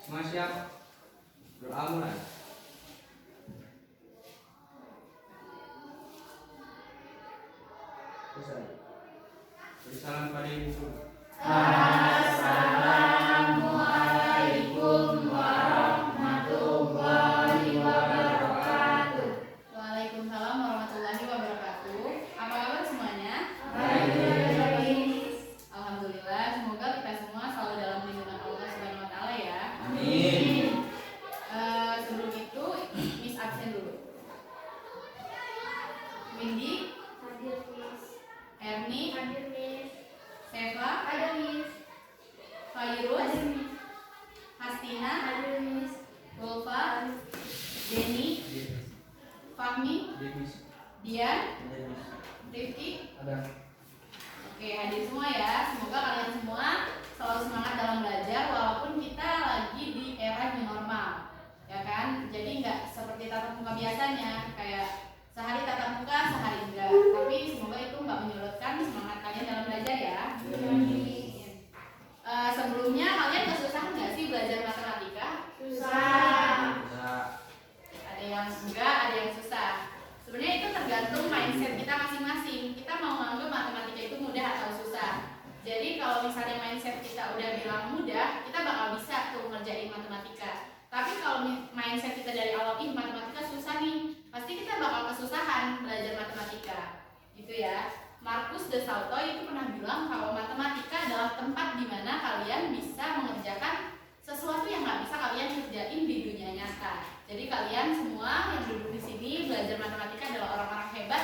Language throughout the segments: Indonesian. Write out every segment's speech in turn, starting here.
Semua siap? Doa mulai. Beri salam pada ibu. Assalamualaikum warahmatullahi wabarakatuh. Waalaikumsalam warahmatullahi wabarakatuh. Apa kabar semuanya? Baik. Alhamdulillah, semoga kita semua selalu dalam lindungan Allah Subhanahu wa taala ya. Amin. Sebelum itu, Miss absen dulu. Windy, Hadir, Miss. Erni, Hadir, Miss. Seva, Ada, Miss. Fairuz, Hadir, Miss. Hastina, Hadir, Miss. Wolfa, Denny, Fahmi, Dian, Rifki. Ada. Oke, hadir semua ya. Semoga kalian semua selalu semangat dalam belajar walaupun kita lagi di era new normal. Ya kan? Jadi nggak seperti tatap muka biasanya, kayak sehari tatap muka, sehari enggak. Tapi semoga itu nggak menyurutkan semangat kalian dalam belajar ya. Sebelumnya kalian kesusahan nggak sih belajar matematika? Susah. Ada yang enggak, ada yang susah. Sebenarnya itu tergantung mindset kita masing-masing. Kita mau menganggap matematika itu mudah atau susah. Jadi kalau misalnya mindset kita udah bilang mudah, kita bakal bisa tuh ngerjain matematika. Tapi kalau mindset kita dari awal, matematika susah nih, pasti kita bakal kesusahan belajar matematika. Gitu ya. Marcus de Salto itu pernah bilang kalau matematika adalah tempat di mana kalian bisa mengerjakan sesuatu yang nggak bisa kalian kerjain di dunia nyata. Jadi kalian semua yang duduk di sini belajar matematika adalah orang-orang hebat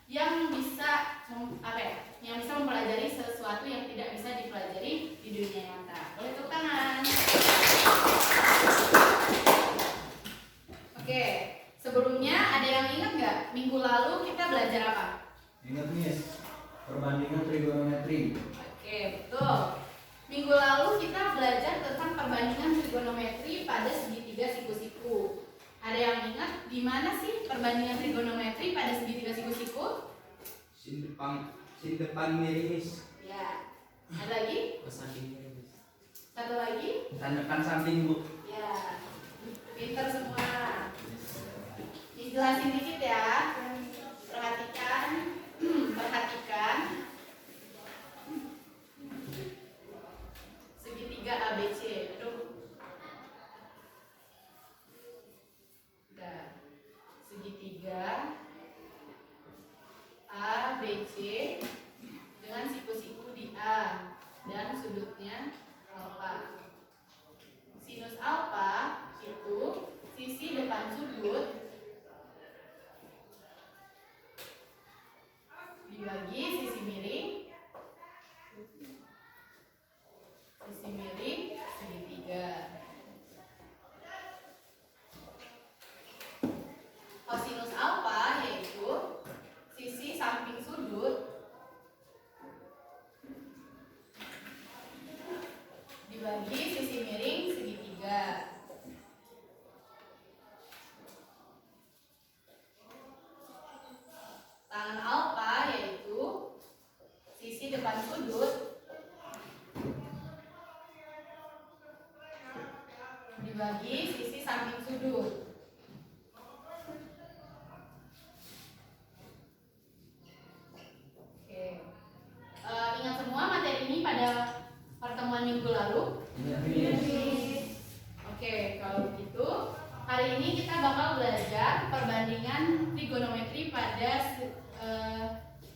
yang bisa yang bisa mempelajari sesuatu yang tidak bisa dipelajari di dunia nyata. Boleh tepuk tangan. Oke, sebelumnya ada yang ingat nggak minggu lalu kita belajar apa? Ingat Miss, perbandingan trigonometri. Oke, betul. Minggu lalu kita belajar tentang perbandingan trigonometri pada segitiga siku-siku. Ada yang ingat di mana sih perbandingan trigonometri pada segitiga siku-siku? Sin depan miris. Ya. Ada lagi? Samping miris. Satu lagi? Tandakan samping Bu. Ya. Pinter semua. Dijelasin dikit ya. Perhatikan. Perhatikan. Segitiga ABC. Aduh. Udah. Segitiga ABC dengan siku-siku di A dan sudutnya alfa. Sinus alfa itu sisi depan sudut dibagi sisi miring segitiga. Kosinus alfa yaitu sisi samping sudut dibagi sisi miring segitiga. Tangen alfa yaitu sisi depan sudut dibagi sisi samping sudut. Oke. Ingat semua materi ini pada pertemuan minggu lalu? Oke, kalau begitu hari ini kita bakal belajar perbandingan trigonometri pada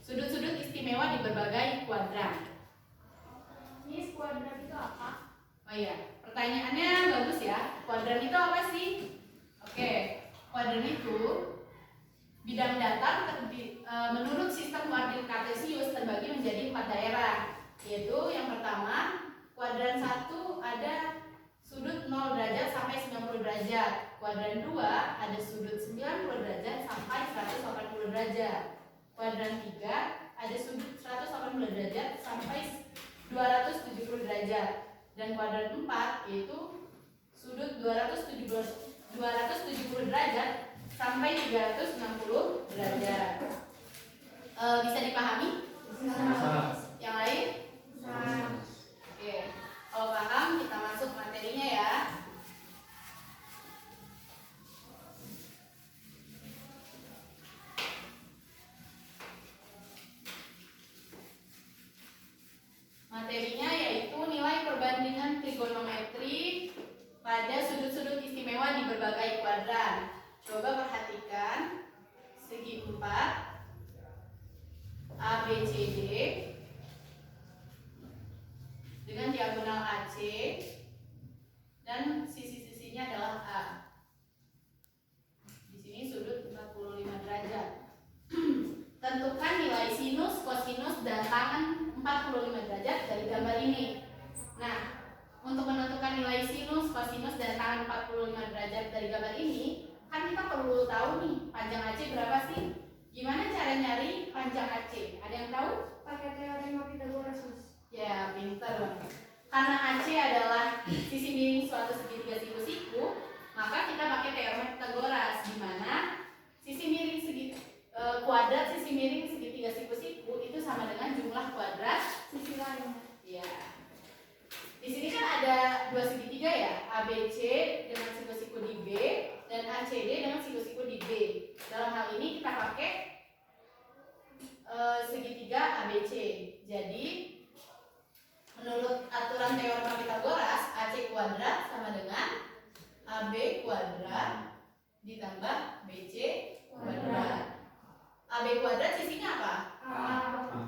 sudut-sudut istimewa di berbagai kuadran. Miss, kuadran itu apa? Oh iya, pertanyaannya bagus ya. Kuadran itu apa sih? Oke, kuadran itu bidang datar menurut sistem koordinat kartesius terbagi menjadi 4 daerah, yaitu yang pertama kuadran 1 ada sudut 0 derajat sampai 90 derajat. Kuadran 2 ada sudut 90 derajat sampai 180 derajat. Kuadran 3 ada sudut 180 derajat sampai 270 derajat. Dan kuadran 4 yaitu sudut 270 derajat sampai 360 derajat. Bisa dipahami? Bisa. Yang lain? Bisa. Oke. Kalau paham kita masuk materinya ya. pada sudut-sudut istimewa di berbagai kuadran. Coba perhatikan segi 4 ABCD dengan diagonal AC dan sisi-sisinya adalah A. Di sini sudut 45 derajat. Tentukan nilai sinus, kosinus, dan tangen 45 derajat dari gambar ini. Nah, untuk menentukan nilai sinus, kosinus, dan tangen 45 derajat dari gambar ini, kan kita perlu tahu nih panjang AC berapa sih? Gimana cara nyari panjang AC? Ada yang tahu? Pakai teorema Pitagoras, Mas. Ya, pinter. Karena AC adalah sisi miring suatu segitiga siku-siku, maka kita pakai teorema Pitagoras, di mana sisi miring kuadrat sisi miring segitiga siku-siku itu sama dengan jumlah kuadrat Sisi lainnya. ya. Di sini kan ada dua segitiga ya, ABC dengan siku-siku di B dan ACD dengan siku-siku di B. Dalam hal ini kita pakai segitiga ABC. Jadi menurut aturan teorema Pitagoras, AC kuadrat sama dengan AB kuadrat ditambah BC kuadrat. AB kuadrat sisinya apa?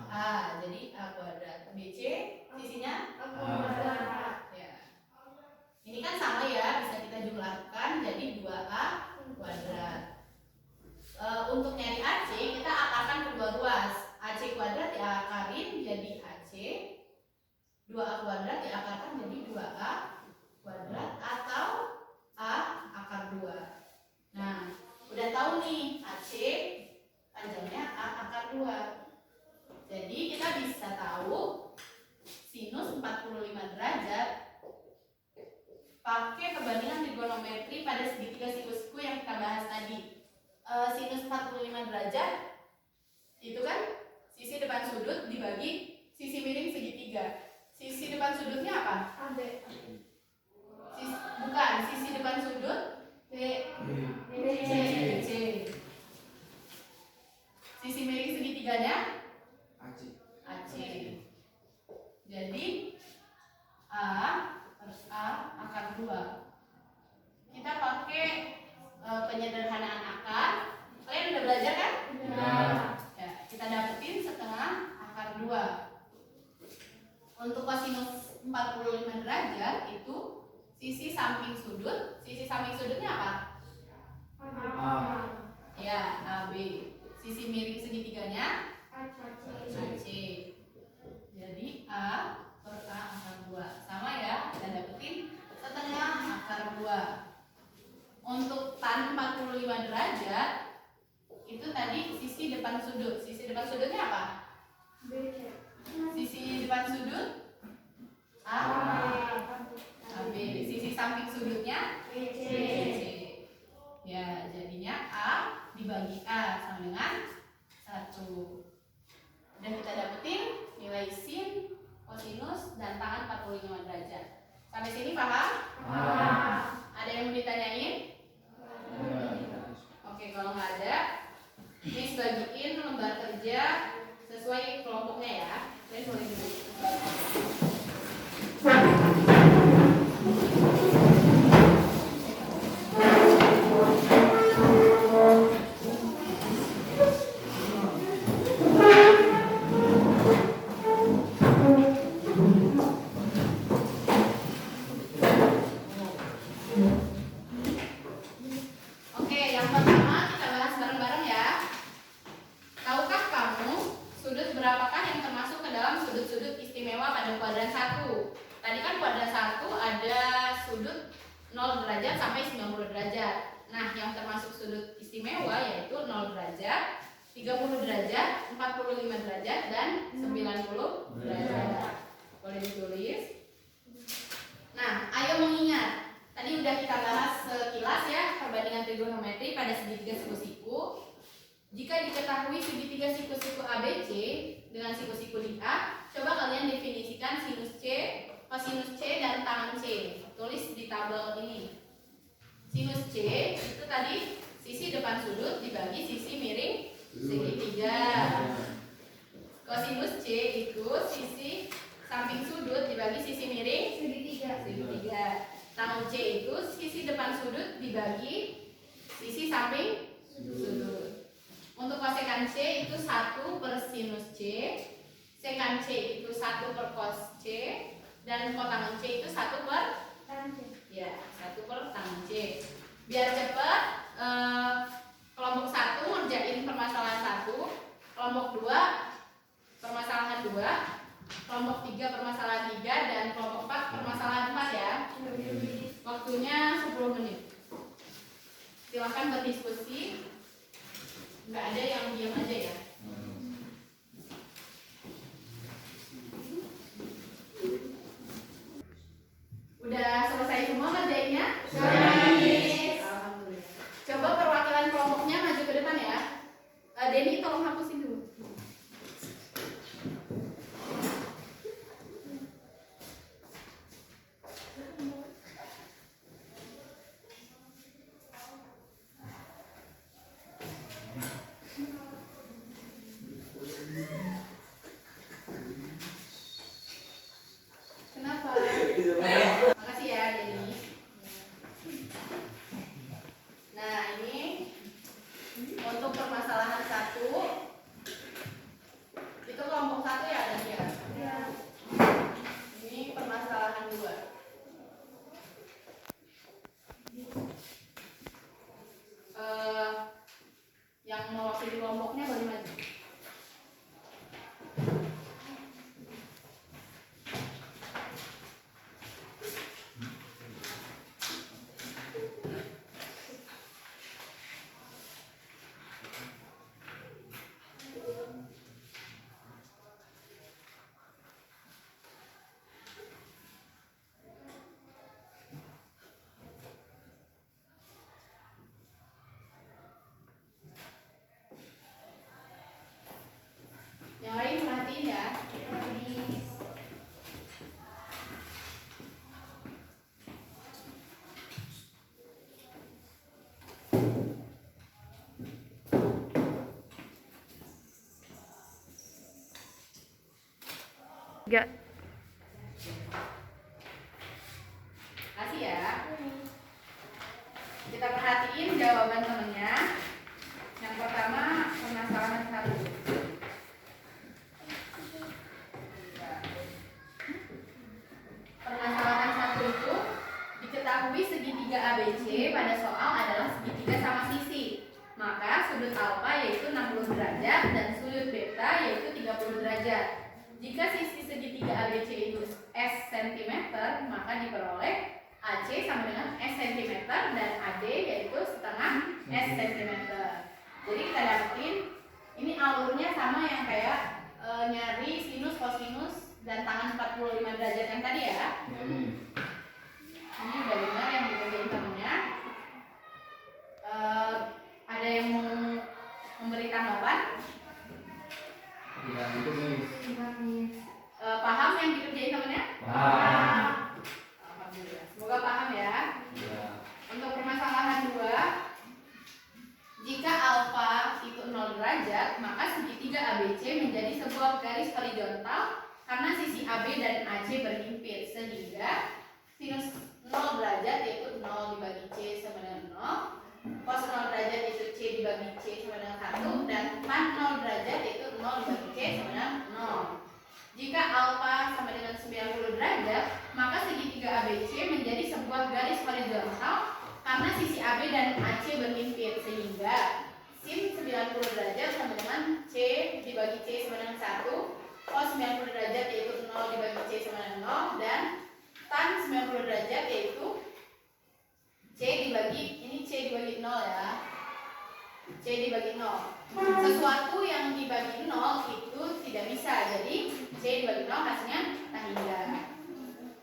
A. Jadi A kuadrat. BC sisinya Kuadrat. ya. Ini kan sama ya, bisa kita jumlahkan jadi 2A kuadrat. Untuk nyari AC kita akarkan kedua ruas. AC kuadrat diakarin jadi AC, 2A kuadrat diakarkan jadi 2A kuadrat atau A akar 2. Nah, udah tahu nih AC panjangnya A akar 2. Jadi kita bisa tahu sinus 45 derajat pakai perbandingan trigonometri pada segitiga siku-siku yang kita bahas tadi. Sinus 45 derajat itu kan sisi depan sudut dibagi sisi miring segitiga. Sisi depan sudutnya apa? AB. Bukan, sisi depan sudut B. C. Sisi miring segitiganya AC. AC. Jadi A per A akar 2. Kita pakai penyederhanaan akar. Kalian udah belajar kan? Ya, kita dapetin setengah akar 2. Untuk kosinus 45 derajat itu sisi samping sudut. Sisi samping sudutnya apa? A. Ya, AB. Sisi miring segitiganya AC. Jadi A per A akar 2. Sama ya, kita dapetin setengah akar 2. Untuk tan 45 derajat itu tadi sisi depan sudut. Sisi depan sudutnya apa? BC. Sisi depan sudut A. AB. Sisi samping sudutnya BC. BC. Ya, jadinya A dibagi A sama dengan 1. Dan kita dapetin nilai sin, kosinus, dan tangen 45 derajat. Sampai sini paham? Ada yang mau ditanyain? Oke, kalau nggak ada, Miss bagiin lembar kerja sesuai kelompoknya ya. Kalian boleh dulu. Oke, yang pertama kita bahas bareng-bareng ya. Tahukah kamu sudut berapakah yang termasuk ke dalam sudut-sudut istimewa pada kuadran 1? Tadi kan kuadran 1 ada sudut 0 derajat sampai 90 derajat. Nah, yang termasuk sudut istimewa yaitu 0 derajat, 30 derajat, 45 derajat, dan 90 derajat. Boleh ditulis. Nah, ayo mengingat. Tadi udah kita bahas sekilas ya perbandingan trigonometri pada segitiga siku-siku. Jika diketahui segitiga siku-siku ABC dengan siku-siku di A, coba kalian definisikan sinus C, kosinus C, dan tangen C. Tulis di tabel ini. Sinus C itu tadi sisi depan sudut dibagi sisi miring segitiga. Kosinus C itu sisi samping sudut dibagi sisi miring Segitiga. segitiga. Tangan C itu sisi depan sudut dibagi sisi samping sudut. Untuk kosekan C itu 1/sinus C, sekan C itu 1/cos C, dan kotangen C itu 1/, ya, 1/tangen C. Biar cepat, kelompok 1 ngerjain permasalahan 1, kelompok 2 permasalahan 2, kelompok 3 permasalahan 3, dan kelompok 4 permasalahan 4 ya. Waktunya 10 menit. Silahkan berdiskusi. Nggak ada yang diam aja ya. Udah selesai semua ngerjainnya? Alhamdulillah. Coba perwakilan kelompoknya maju ke depan ya. Denny tolong hapusin dulu. Kenapa? Makasih ya Denny. Nah ini untuk permasalahan 1 itu kelompok 1 ya Dan ya. Ini permasalahan 2. Yang mewakili kelompoknya boleh maju. Yang lain perhatiin ya. Tiga. Kasih ya. Kita perhatiin jawaban temennya. Yang pertama permasalahan 1. Permasalahan 1 itu diketahui segitiga ABC pada soal adalah segitiga sama sisi. Maka sudut alfa yaitu 60 derajat dan sudut beta yaitu 30 derajat. Jika sisi segitiga ABC itu S cm, maka diperoleh AC sama dengan S cm dan AD yaitu setengah S cm. Jadi kita dapetin ini alurnya sama yang kayak nyari sinus, kosinus, dan tangan 45 derajat yang tadi ya. Ini udah benar yang dikerjain temennya. Ada yang mau memberi tanggapan? Tidak itu Miss. Paham yang dikerjain temennya? Paham. Alhamdulillah. Semoga paham ya. Ya. Untuk permasalahan 2, jika alfa itu 0 derajat, maka segitiga ABC menjadi sebuah garis horizontal karena sisi AB dan AC berhimpit, sehingga sinus 0 derajat yaitu 0 dibagi C sama dengan 0, cos 0 derajat yaitu C dibagi C sama dengan 1, dan tan 0 derajat yaitu 0 dibagi C sama dengan 0. Jika alfa sama dengan 90 derajat, maka segitiga ABC menjadi sebuah garis horizontal karena sisi AB dan AC berhimpit, sehingga sin 90 derajat sama dengan C dibagi C sama dengan 1, cos 90 derajat yaitu 0 dibagi C sama dengan 0, dan tan 90 derajat yaitu C dibagi, ini C dibagi 0 ya, C dibagi 0. Sesuatu yang dibagi 0 itu tidak bisa, jadi C dibagi 0 hasilnya tak hingga.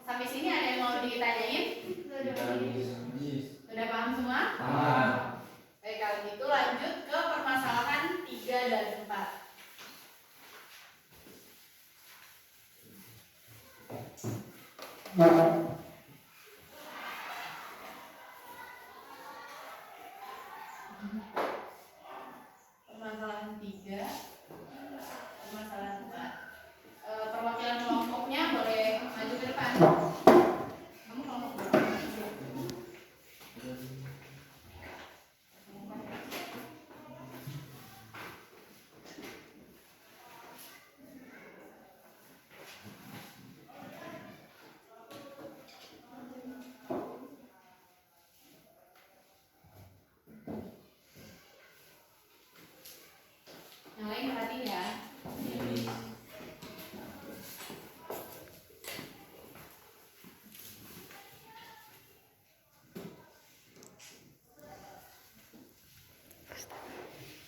Sampai sini ada yang mau ditanyain? Sudah paham semua? Paham. Baik, kalau gitu lanjut ke permasalahan 3 dan 4. Permasalahan 3, permasalahan 4. Perwakilan kelompoknya boleh maju ke depan. Kamu kelompok berapa? latihan ya.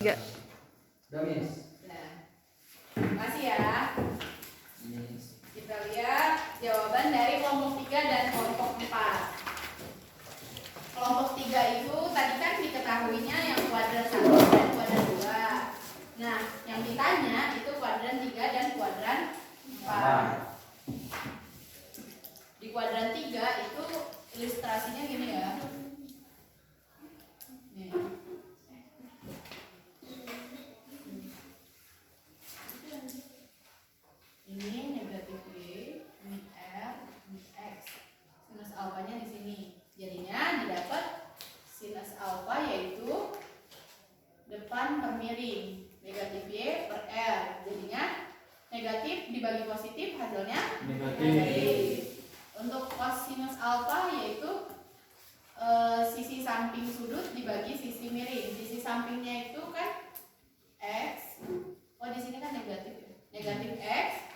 Enggak. Udah, Miss. Nah, makasih ya. Miss. Kita lihat jawaban dari kelompok 3 dan kelompok 4. Kelompok 3 itu tadi kan diketahuinya yang kuadran 1 dan kuadran 2. Nah, yang ditanya itu kuadran 3 dan kuadran 4. Di kuadran 3 itu ilustrasinya gini ya. Nih. Ini negatif Y, ini R, ini X. Sinus alfanya di sini. Jadinya didapat sinus alfa yaitu depan per miring. Negatif Y per R. Jadinya negatif dibagi positif hasilnya negatif. Untuk kosinus alfa yaitu sisi samping sudut dibagi sisi miring. Sisi sampingnya itu kan X. Oh, di sini kan negatif ya. Negatif X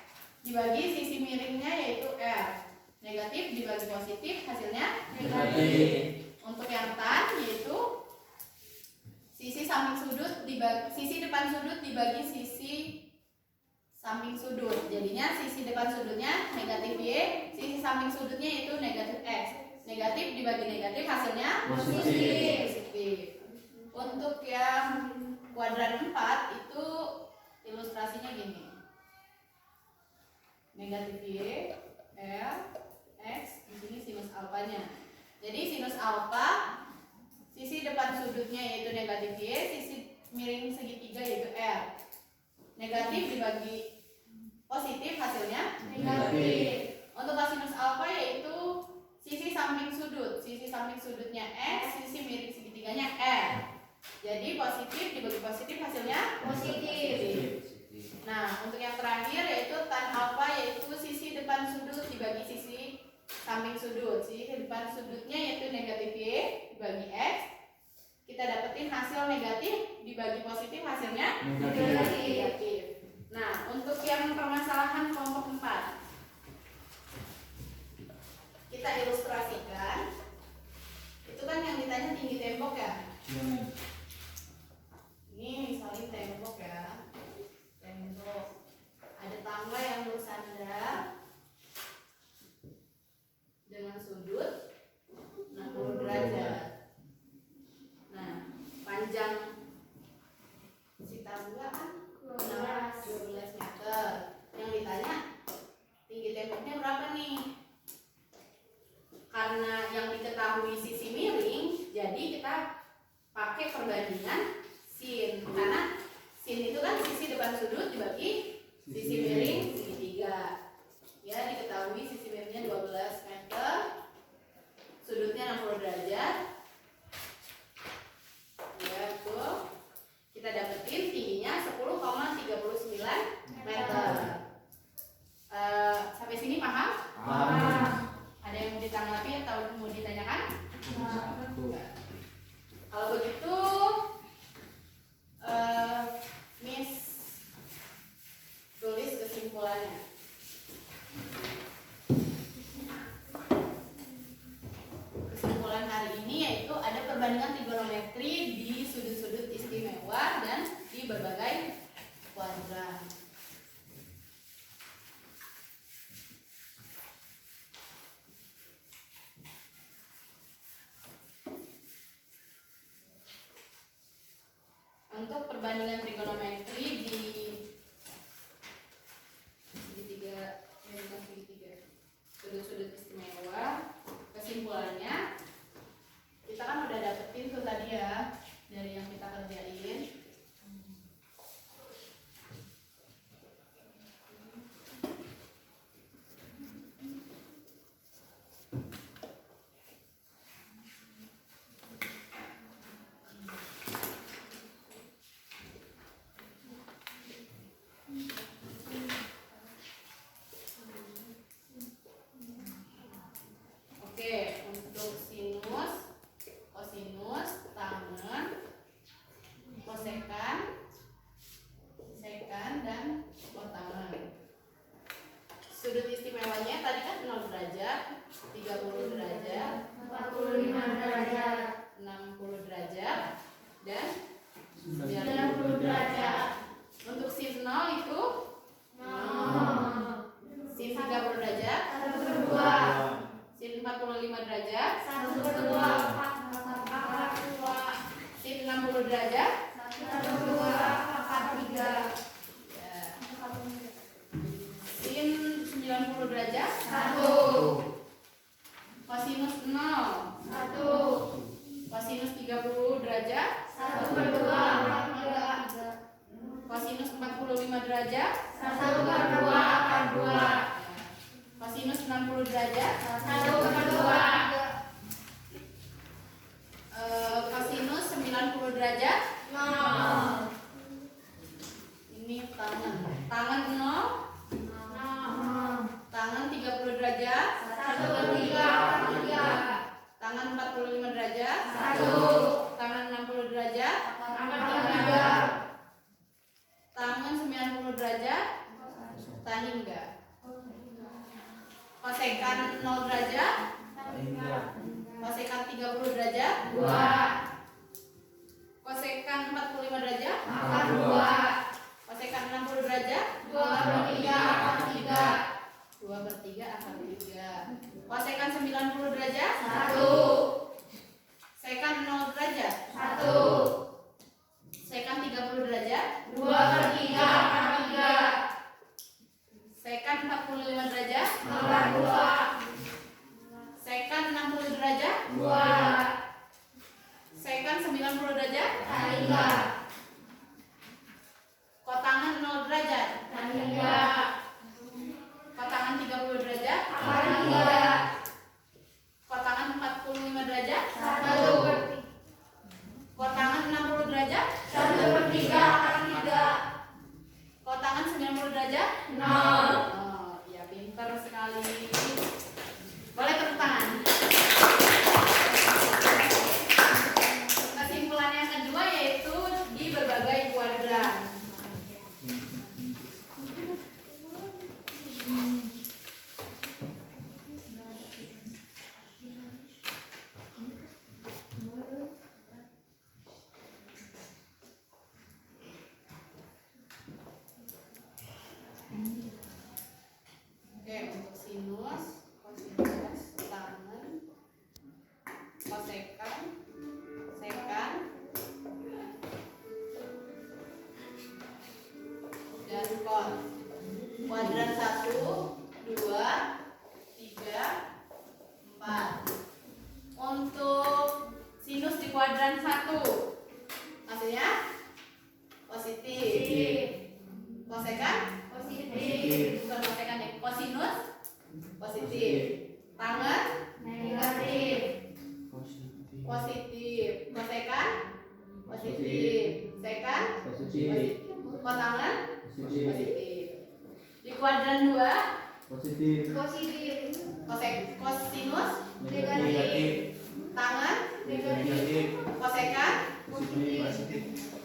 dibagi sisi miringnya yaitu R. Negatif dibagi positif hasilnya negatif. Untuk yang tan yaitu sisi samping sudut dibagi sisi depan sudut dibagi sisi samping sudut. Jadinya sisi depan sudutnya negatif Y, sisi samping sudutnya itu negatif X. Negatif dibagi negatif hasilnya positif. Untuk yang kuadran 4 itu ilustrasinya gini. Negatif Y, R, X, di sini sinus alfanya. Jadi sinus alfa, sisi depan sudutnya yaitu negatif Y, sisi miring segitiga yaitu R. Negatif dibagi positif hasilnya negatif. Untuk kosinus alfa yaitu sisi samping sudut. Sisi samping sudutnya X, sisi miring segitiganya R. Jadi positif dibagi positif hasilnya positif. Nah, untuk yang terakhir yaitu tan alfa yaitu sisi depan sudut dibagi sisi samping sudut. Sisi depan sudutnya yaitu negatif Y dibagi X. Kita dapetin hasil negatif dibagi positif hasilnya negatif. Nah, untuk yang permasalahan kelompok 4 kita ilustrasikan. Itu kan yang ditanya tinggi tembok ya. Ini misalnya tembok ya. Tembok. Ada tangga yang bersandar dengan sudut 60 derajat. Nah, panjang si tangga kan 12 meter. Yang ditanya tinggi temboknya berapa nih? Karena yang diketahui sisi miring, jadi kita pakai perbandingan sin. Karena sin itu kan sisi depan sudut dibagi sisi miring segitiga. Ya, diketahui sisi miringnya 12 meter, sudutnya 60 derajat. Ya, betul. Kita dapetin tingginya 10,39 meter. Sampai sini paham? Paham. Ada yang mau ditanggapi atau mau ditanyakan? Kalau begitu, Miss tulis kesimpulannya. Kesimpulan hari ini yaitu ada perbandingan trigonometri di sudut-sudut istimewa dan di berbagai kuadran. Untuk perbandingan trigonometri di segitiga, sudut-sudut istimewa, kesimpulannya kita kan udah dapetin tuh tadi ya dari yang kita kerjain. Sin 60 derajat. Ya. Sin 90 derajat. Kosinus 0. Kosinus 30 derajat. Kosinus 45 derajat. Kosinus 60 derajat. Kosinus 90 derajat. Ini tangan. Tangan 0. Tangan 30 derajat. Tangan 45 derajat. Tangan 60 derajat. Tangan 90 derajat. Tani enggak. Kosekan 0 derajat. Kosekan 30 derajat. Kosekan 45 derajat. Kosekan 60 derajat. 2/3 akar 3. Kosekan 90 derajat. Sekan 0 derajat. Sekan 30 derajat. Sekan 45 derajat. Sekan 60 derajat. Sekan 90 derajat. Kotangan 0 derajat. Kotangan 30 derajat. Kotangan 45 derajat. Kotangan 60 derajat. Kotangan 90 derajat. Oh, ya pintar sekali. Boleh tepuk tangan. Kesimpulan yang kedua yaitu di berbagai kuadran. Oke, untuk sinus, kosinus, tangen, kosekan, sekan, dan kos. Kuadran 1, 2, 3, 4. Untuk sinus di kuadran 1, hasilnya positif. Kosekan bukan kosekan ya, kosinus positif. Tangen positif. Kosekan positif. Sekan positif. Kotangan positif. Di kuadran 2 kosinus Negatif. tangan Negatif. kosekan Positif.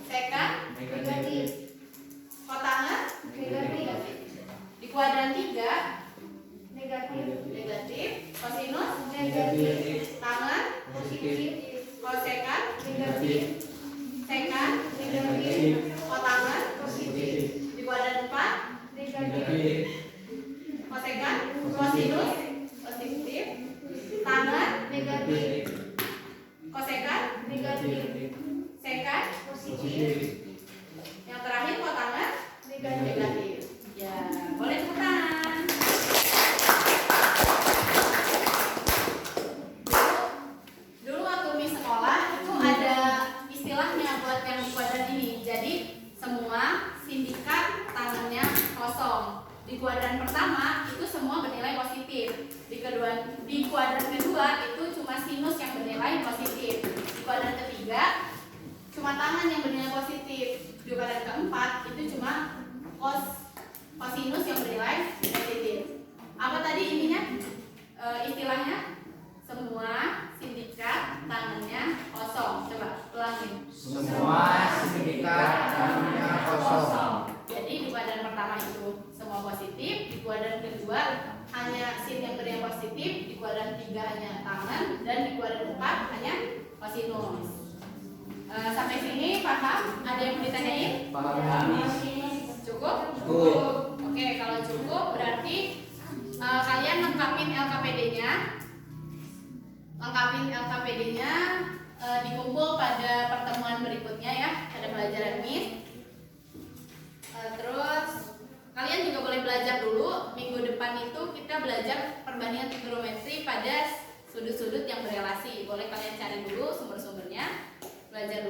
sekan Negatif. kotangan Negatif. di kuadran 3 Negatif. negatif. Kosinus Negatif. tangan Positif. kosekan Negatif. sekan Negatif. kotangan Positif. di kuadran 4 Negatif. kosekan kosinus positif tangan Negatif. kosekan Negatif. sekan Positif. yang terakhir kotangan Negatif. negatif. Ya, boleh tepuk tangan. Dulu waktu di sekolah itu ada istilahnya buat yang di kuadran ini. Jadi semua sindikat tangannya kosong. Di kuadran pertama itu semua bernilai positif. Di kuadran kedua itu cuma sinus yang bernilai positif. Di kuadran ketiga cuma tangan yang bernilai positif. Di kuadran keempat itu cuma kosinus yang bernilai negatif. Apa tadi ininya? Istilahnya semua sindikat tangannya kosong. Coba ulangin. Semua sindikat tangannya kosong. Jadi di kuadran pertama itu semua positif, di kuadran kedua hanya sin yang bernilai positif, di kuadran 3 hanya tangan, dan di kuadran 4 hanya kosinus. Sampai sini paham? Ada yang mau ditanyain? Paham. Cukup? Cukup. Oke, kalau cukup berarti kalian lengkapin LKPD-nya. lengkapin LKPD-nya, dikumpul pada pertemuan berikutnya ya, pada pelajaran MIS. Terus kalian juga boleh belajar dulu. Minggu depan itu kita belajar perbandingan trigonometri pada sudut-sudut yang berelasi. Boleh kalian cari dulu sumber-sumbernya, belajar dulu.